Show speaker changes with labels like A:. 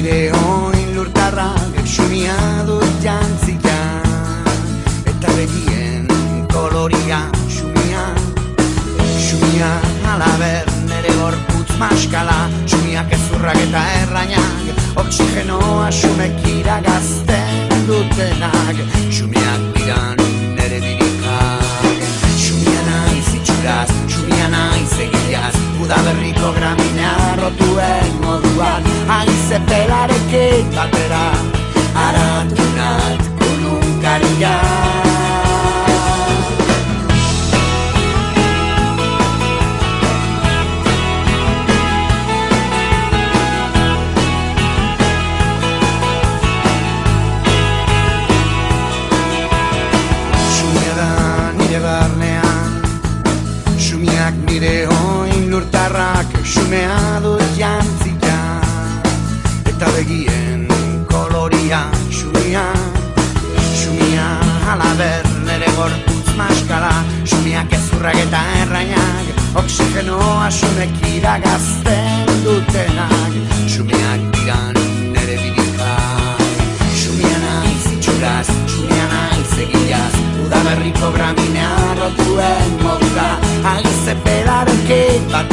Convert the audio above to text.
A: nire oin lurtarrak xumia dut jantzita, eta begien koloria xumia, xumia alaber nere gorputz maskala, xumiak ezurrak eta errainak, oxigenoa xumek iragazten dutenak, xumiak diran nere birikak, xumia naiz itxuraz, xumia naiz egiaz, udaberriko gramina rotuen moduan, haize pelarekin batera, aratunat kulunkaria. Nire oin lurtarrak xumea dut jantzita, eta begien koloria xumia, xumia alaber nere gorputz maskala, xumiak ezurrak eta errainak, oxigenoa xumek iragazten dutenak, xumiak diran nere bidikak, xumia naiz itxuraz, xumia naiz egiaz, udaberriko graminea rotuen moduka, haize pelarekin bat